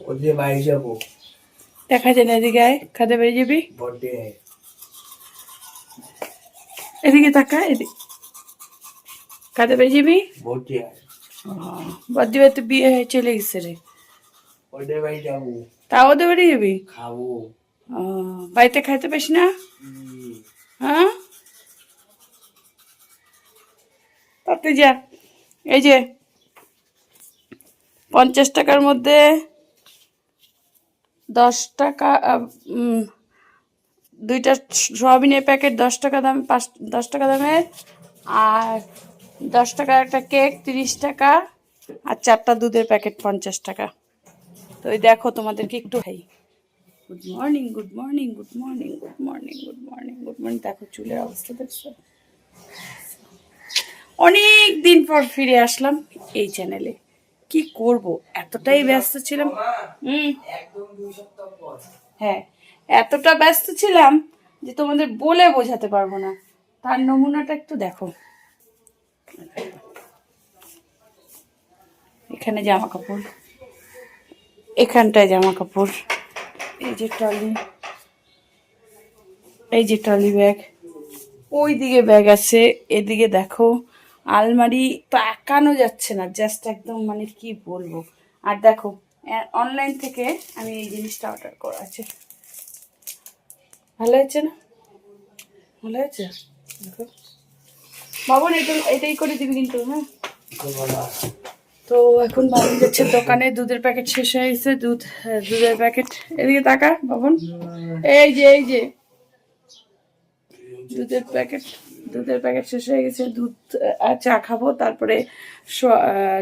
ওদের বাড়ি যাবো। দেখা যায় না, এদিকে আয়। খাদে বাড়ি যাবি? বর্থডে। এদিকে তাকা, এদিকে। খাদে বাড়ি যাবি? বর্থডে। বর্দি বাড়ি তো বিয়ে হয়ে চলে গেছে রে। ওদের বাড়ি যাবো। তা ওদের বাড়ি যাবি? খাবো। বাড়িতে খাইতে পাস না? হ্যাঁ, তাতে যা। এই যে 50 টাকার মধ্যে 10 টাকা, দুইটা সোয়াবিনের প্যাকেট 10 টাকা দাম, 10 টাকা দামের। আর 10 টাকার একটা কেক 30 টাকা। আর 4টা দুধের প্যাকেট 50 টাকা। তো ওই দেখো, তোমাদেরকে একটু খাই। Good morning, good morning, good morning, good morning, good morning, good morning. দেখো চুলের অবস্থা দেখছো। অনেক দিন পর ফিরে আসলাম এই চ্যানেলে। কি করব, এতটাই ব্যস্ত ছিলাম। একদম 2 সপ্তাহ পর। হ্যাঁ, এতটা ব্যস্ত ছিলাম যে তোমাদের বলে বোঝাতে পারবো না। তার নমুনাটা একটু দেখো। এখানে জামা কাপড়, এখানটায় জামা কাপড়, এই যে ট্রলি, এই যে ট্রলি ব্যাগ, ওই দিকে ব্যাগ আছে, এদিকে দেখো আলমারি, তাকানো যাচ্ছে না, জাস্ট একদম মানে কি বলবো। আর দেখো অনলাইন থেকে আমি এই জিনিসটা অর্ডার করা আছে। ভালো হয়েছে না? ভালো হয়েছে। দেখো বাবন, এটাই করে দিবি কিন্তু। হ্যাঁ, তো এখন বাবন যাচ্ছে দোকানে। দুধের প্যাকেট শেষ হয়ে গেছে। দুধের প্যাকেট, এদিকে তাকা বাবন। এই যে দুধের প্যাকেট শেষ হয়ে গেছে। দুধ আর চা খাবো, তারপরে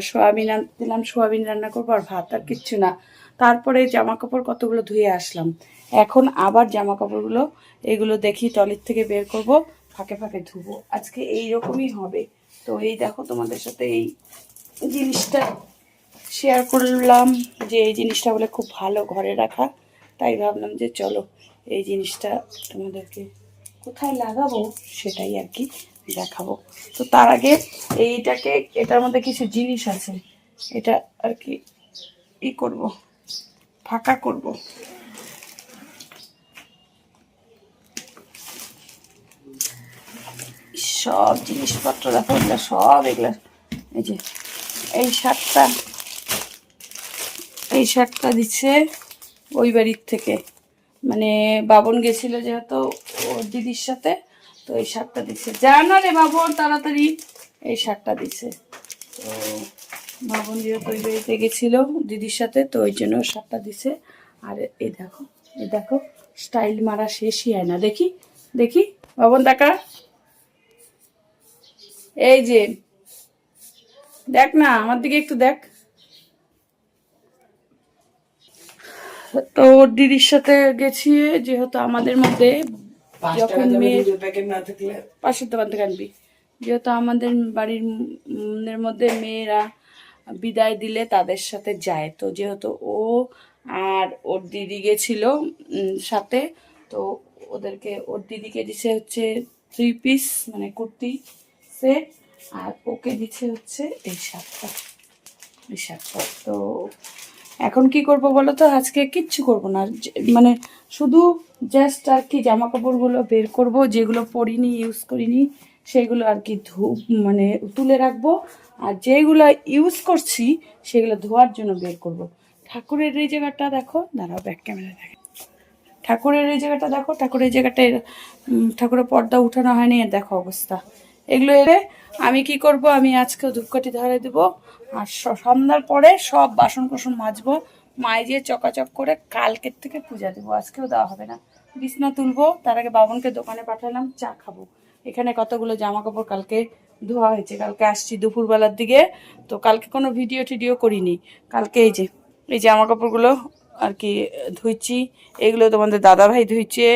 সোয়াবিন দিলাম, সোয়াবিন রান্না করবো, আর ভাত, আর কিচ্ছু না। তারপরে জামা কাপড় কতগুলো ধুয়ে আসলাম। এখন আবার জামা কাপড়গুলো এগুলো দেখি টয়লেট থেকে বের করব, ফাঁকে ফাঁকে ধুবো। আজকে এইরকমই হবে। তো এই দেখো, তোমাদের সাথে এই জিনিসটা শেয়ার করলাম যে এই জিনিসটা বলে খুব ভালো ঘরে রাখা। তাই ভাবলাম যে চলো এই জিনিসটা তোমাদেরকে কোথায় লাগাবো সেটাই আর কি দেখাবো। তো তার আগে এইটাকে, এটার মধ্যে কিছু জিনিস আছে, এটা আর কি করব, ফাঁকা করব। সব জিনিসপত্র দেখো, এগুলো সব, এগুলো এই যে এই শার্টটা দিচ্ছে ওই বাড়ির থেকে, মানে বাবন গেছিল যেহেতু ওর দিদির সাথে, তো এই শার্টটা দিচ্ছে। জানা রে বাবন, তাড়াতাড়ি এই শার্টটা দিচ্ছে। তো বাবন যেহেতু ওই বাড়িতে গেছিল দিদির সাথে, তো ওই জন্য শার্টটা দিছে। আর এই দেখো স্টাইল মারা শেষই হয় না। দেখি দেখি বাবন দেখা, এই যে দেখ না, আমার দিকে একটু দেখ। তো ওর দিদির সাথে গেছি, যেহেতু আমাদের মধ্যে যখন মেয়ের পাশের দোকান থেকে আনবি, যেহেতু আমাদের বাড়ির মধ্যে মেয়েরা বিদায় দিলে তাদের সাথে যায়, তো যেহেতু ও আর ওর দিদি গেছিল সাথে, তো ওর দিদিকে দিছে হচ্ছে 3 পিস মানে কুর্তি সেট, আর ওকে দিচ্ছে হচ্ছে এই শার্টটা। তো এখন কি করব বলো তো, আজকে কিচ্ছু করব না, মানে শুধু জাস্ট আর কি জামা কাপড়গুলো বের করব, যেগুলো পরিনি, ইউজ করিনি, সেগুলো আর কি মানে তুলে রাখবো। আর যেগুলো ইউজ করছি সেগুলো ধোয়ার জন্য বের করব। ঠাকুরের এই জায়গাটা দেখো, দাঁড়াও ব্যাক ক্যামেরা দেখো। ঠাকুরের এই জায়গাটা দেখো, ঠাকুরের জায়গাটা ঠাকুরের পর্দা উঠানো হয়নি, দেখো অবস্থা। এগুলো এলে আমি কি করব, আমি আজকে ধূপকাঠি ধরে দেবো, আর সন্ধ্যার পরে সব বাসন কোসন মাজবো, মাজিয়ে চকাচক করে কালকের থেকে পূজা দেবো। আজকেও দেওয়া হবে না, বিছনা তুলবো। তার আগে বাবনকে দোকানে পাঠালাম, চা খাবো। এখানে কতগুলো জামা কাপড় কালকে ধোয়া হয়েছে, কালকে আসছি দুপুরবেলার দিকে, তো কালকে কোনো ভিডিও করিনি। কালকে এই জামা কাপড়গুলো আর কি ধুইছি, এগুলো তোমাদের দাদা ভাই ধুইছে।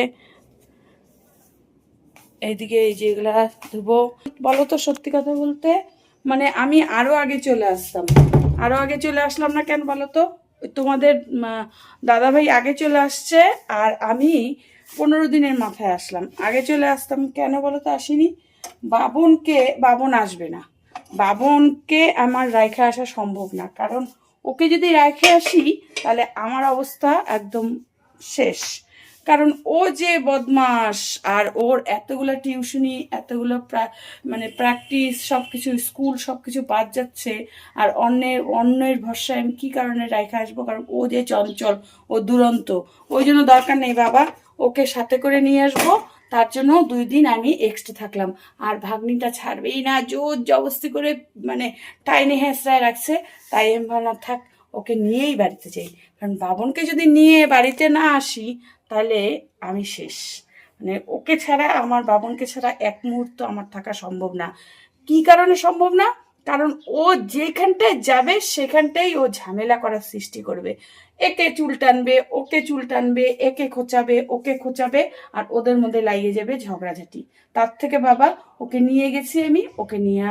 এইদিকে এই যে এগুলা ধুবো। বলো তো, সত্যি কথা বলতে মানে আমি আরো আগে চলে আসলাম না কেন বলো তো? তোমাদের দাদা ভাই আগে চলে আসছে, আর আমি 15 দিনের মাথায় আসলাম। আগে চলে আসতাম কেন বলো তো? আসিনি, বাবন আসবে না, বাবনকে আমার রাইখে আসা সম্ভব না, কারণ ওকে যদি রাইখে আসি তাহলে আমার অবস্থা একদম শেষ। কারণ ও যে বদমাস, আর ওর এতগুলো টিউশনি, এতগুলো মানে প্র্যাকটিস, সব কিছু স্কুল, সব কিছু বাদ যাচ্ছে। আর অন্যের ভরসায় আমি কী কারণে রাইখে আসবো? কারণ ও যে চঞ্চল, ও দুরন্ত, ওই জন্য দরকার নেই বাবা, ওকে সাথে করে নিয়ে আসবো। তার জন্য 2 দিন আমি এক্সট্রা থাকলাম। আর ভাগ্নিটা ছাড়বেই না, জোর জবস্তি করে মানে টাইনে হেঁচড়ায় রাখছে। তাই আমি ভাবলাম থাক, ওকে নিয়েই বাড়িতে যাই। কারণ বাবনকে যদি নিয়ে বাড়িতে না আসি তাহলে আমি শেষ। মানে ওকে ছাড়া, আমার বাবনকে ছাড়া এক মুহূর্ত আমার থাকা সম্ভব না। কি কারণে সম্ভব না? কারণ ও যেখানটায় যাবে সেখানটাই ও ঝামেলা করার সৃষ্টি করবে। একে চুল টানবে, ওকে চুল টানবে, একে খোঁচাবে, ওকে খোঁচাবে, আর ওদের মধ্যে লাগিয়ে যাবে ঝগড়াঝাটি। তার থেকে বাবা, ওকে নিয়ে গেছি আমি, ওকে নিয়ে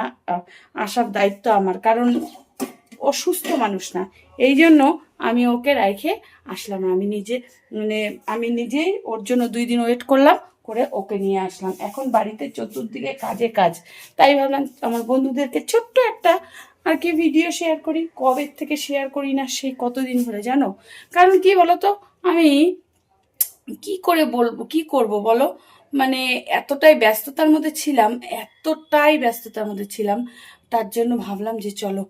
আসার দায়িত্ব আমার। কারণ ও সুস্থ মানুষ না, এই জন্য আমি ওকে রেখে আসলাম। আমি নিজেই ওর জন্য 2 দিন ওয়েট করলাম, করে ওকে নিয়ে আসলাম। এখন বাড়িতে চতুর্দিকে কাজে কাজ, তাই ভাবলাম আমার বন্ধুদেরকে ছোট্ট একটা আর কি ভিডিও শেয়ার করি। কবে থেকে শেয়ার করি না, সেই কতদিন ধরে জানো? কারণ কি বলো তো, আমি কি করে বলবো, কি করব বলো? মানে এতটাই ব্যস্ততার মধ্যে ছিলাম, এতটাই ব্যস্ততার মধ্যে ছিলাম, তার জন্য ভাবলাম যে চলো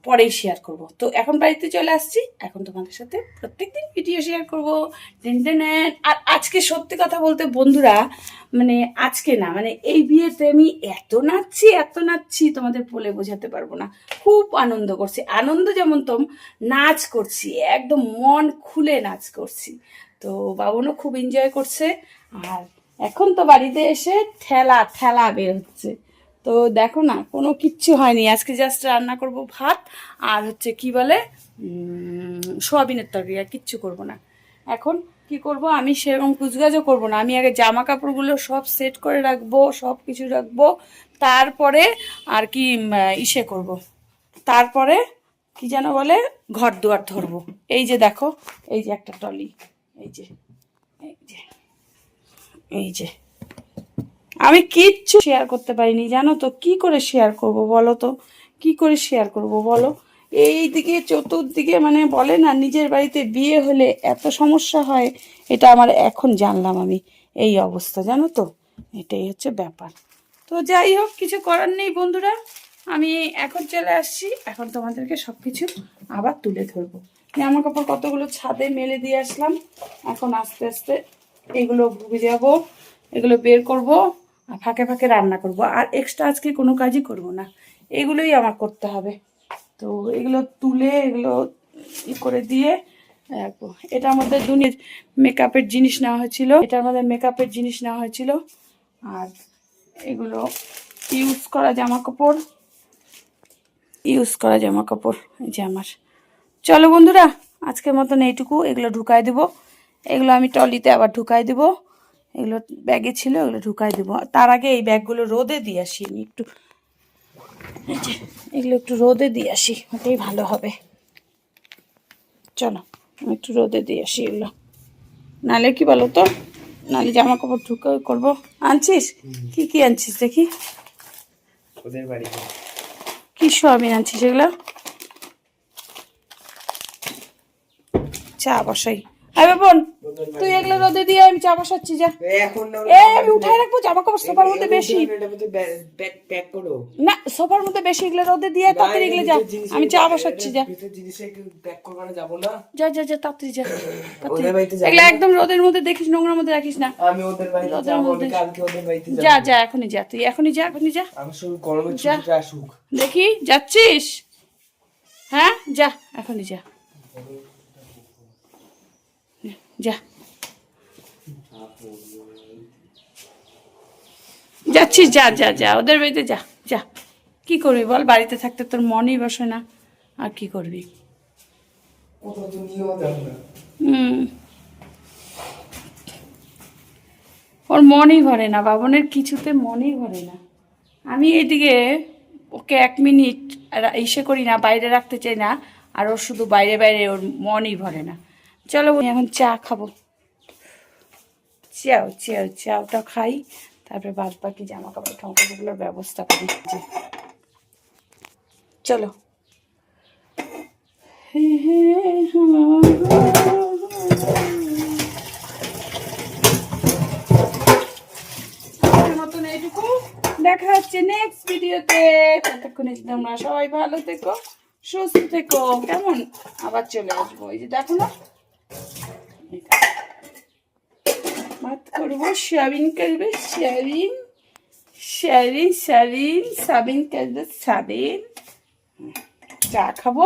পরেই শেয়ার করব। তো এখন বাড়িতে চলে আসছি, এখন তোমাদের সাথে প্রত্যেকদিন ভিডিও শেয়ার করবো। আর আজকে সত্যি কথা বলতে বন্ধুরা, মানে আজকে না, মানে এই বিয়েতে আমি এত নাচছি তোমাদের বলে বোঝাতে পারবো না। খুব আনন্দ করছি, আনন্দ যেমন নাচ করছি, একদম মন খুলে নাচ করছি। তো বাবনও খুব এনজয় করছে। আর এখন তো বাড়িতে এসে ঠেলা ঠেলা বের হচ্ছে। তো দেখো না, কোনো কিচ্ছু হয়নি আজকে, জাস্ট রান্না করব ভাত আর হচ্ছে কি বলে সোয়াবিনের তরকারি, আর কিচ্ছু করব না। এখন কি করব, আমি সেরকম কুচগাজও করব না, আমি আগে জামা কাপড়গুলো সব সেট করে রাখবো, সব কিছু রাখবো, তারপরে আর কি ইসে করব, তারপরে কি যেন বলে, ঘর দুয়ার ধরবো। এই যে দেখো, এই যে একটা টলি, এই যে এই যে এই যে আমি কিচ্ছু শেয়ার করতে পারিনি জানো তো। কি করে শেয়ার করব বলো তো, কি করে শেয়ার করব বলো? এইদিকে চতুর্দিকে, মানে বলে না নিজের বাড়িতে বিয়ে হলে এত সমস্যা হয়, এটা আমার এখন জানলাম আমি। এই অবস্থা জানো তো, এটাই হচ্ছে ব্যাপার। তো যাই হোক, কিছু করার নেই বন্ধুরা, আমি এখন চলে আসছি। এখন তোমাদেরকে সব কিছু আবার তুলে ধরবো। জামা কাপড় কতগুলো ছাদে মেলে দিয়ে আসলাম, এখন আস্তে আস্তে এগুলো যাবো, এগুলো বের করব, আর ফাঁকে ফাঁকে রান্না করব। আর এক্সট্রা আজকে কোনো কাজই করব না, এগুলোই আমার করতে হবে। তো এগুলো তুলে, এগুলো করে দিয়ে রাখবো। এটার মধ্যে মেকআপের জিনিস নেওয়া হয়েছিল, এটার মধ্যে মেকআপের জিনিস নেওয়া হয়েছিল। আর এগুলো ইউজ করা জামা কাপড়, এই যে আমার। চলো বন্ধুরা, আজকের মতন এইটুকু। এগুলো ঢুকাই দেবো, এগুলো আমি টলিতে আবার ঢুকাই দেবো। এগুলো ব্যাগে ছিল, এগুলো ঢুকাই দেবো। তার আগে এই ব্যাগগুলো রোদে দিয়ে আসি আমি একটু, এই যে এগুলো একটু রোদে দিয়ে আসি, ওটাই ভালো হবে। চলো আমি একটু রোদে দিয়ে আসি এগুলো, নাহলে কি বলো তো, নাহলে জামা কাপড় ঢুকে করবো। আনছিস কি কি আনছিস দেখি? ওদের বাড়িতে কি সোয়াবিন আনছিস এগুলো? চা বসাই। আরে বোন, তুই এগুলো রোদে দিয়ে, আমি চা বসাচ্ছি, যা। আমি উঠাই রাখবো, জামা কাপড় সোফার মধ্যে বেশি না, সোফার মধ্যে বেশি, এগুলো রোদে দিয়ে তাড়াতাড়ি এগুলো যা, আমি চা বসাচ্ছি, যা যা যা যা তাড়াতাড়ি যা। এগুলো একদম রোদের মধ্যে দেখিস, নোংরার মধ্যে রাখিস না। আমি ওদের বাড়িতে যাবো, কালকে ওদের বাড়িতে যা যা, এখনই যা, তুই এখনই যা, এখনই যা। আমি শুধু গরমের ছুটিটা আসুক। দেখি যাচ্ছিস? হ্যাঁ যা, এখনই যা, যা। যাচ্ছিস, যা যা যা, ওদের বাড়িতে যা যা। কি করবি বল, বাড়িতে থাকতে তোর মনই বসে না, আর কি করবি? ওর মনই ভরে না, বাবনের কিছুতে মনই ভরে না। আমি এদিকে ওকে 1 মিনিট ইসে করি না, বাইরে রাখতে চাই না, আর ওর শুধু বাইরে বাইরে, ওর মনই ভরে না। চলো এখন চা খাবো, চাওটা খাই, তারপরে বাদ বাকি জামা কাপড়গুলোর ব্যবস্থা করি। চলো। মতন এইটুকু, দেখা হচ্ছে নেক্সট ভিডিওতে। ততক্ষণে তোমরা সবাই ভালো থেকো, সুস্থ থেকো, কেমন? আবার চলে আসবো। এই যে দেখো না, ভাত করবো, সয়াবিন করবে, সয়াবিন, সয়াবিন, সয়াবিন, সয়াবিন করবে, সয়াবিন, চা খাবো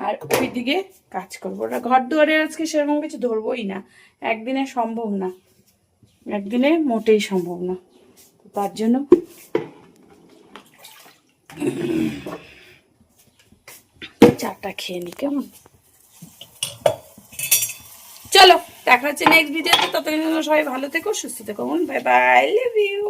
আর ওইদিকে কাজ করবো। ওটা ঘর দুয়ারে আজকে সেরকম কিছু ধরবোই না, একদিনে সম্ভব না, একদিনে মোটেই সম্ভব না। তার জন্য চাটা খেয়ে নি, কেমন? চলো, দেখা হচ্ছে নেক্সট ভিডিওতে। ততক্ষণ সবাই ভালো থেকো, সুস্থ থেকো। Bye bye, love you.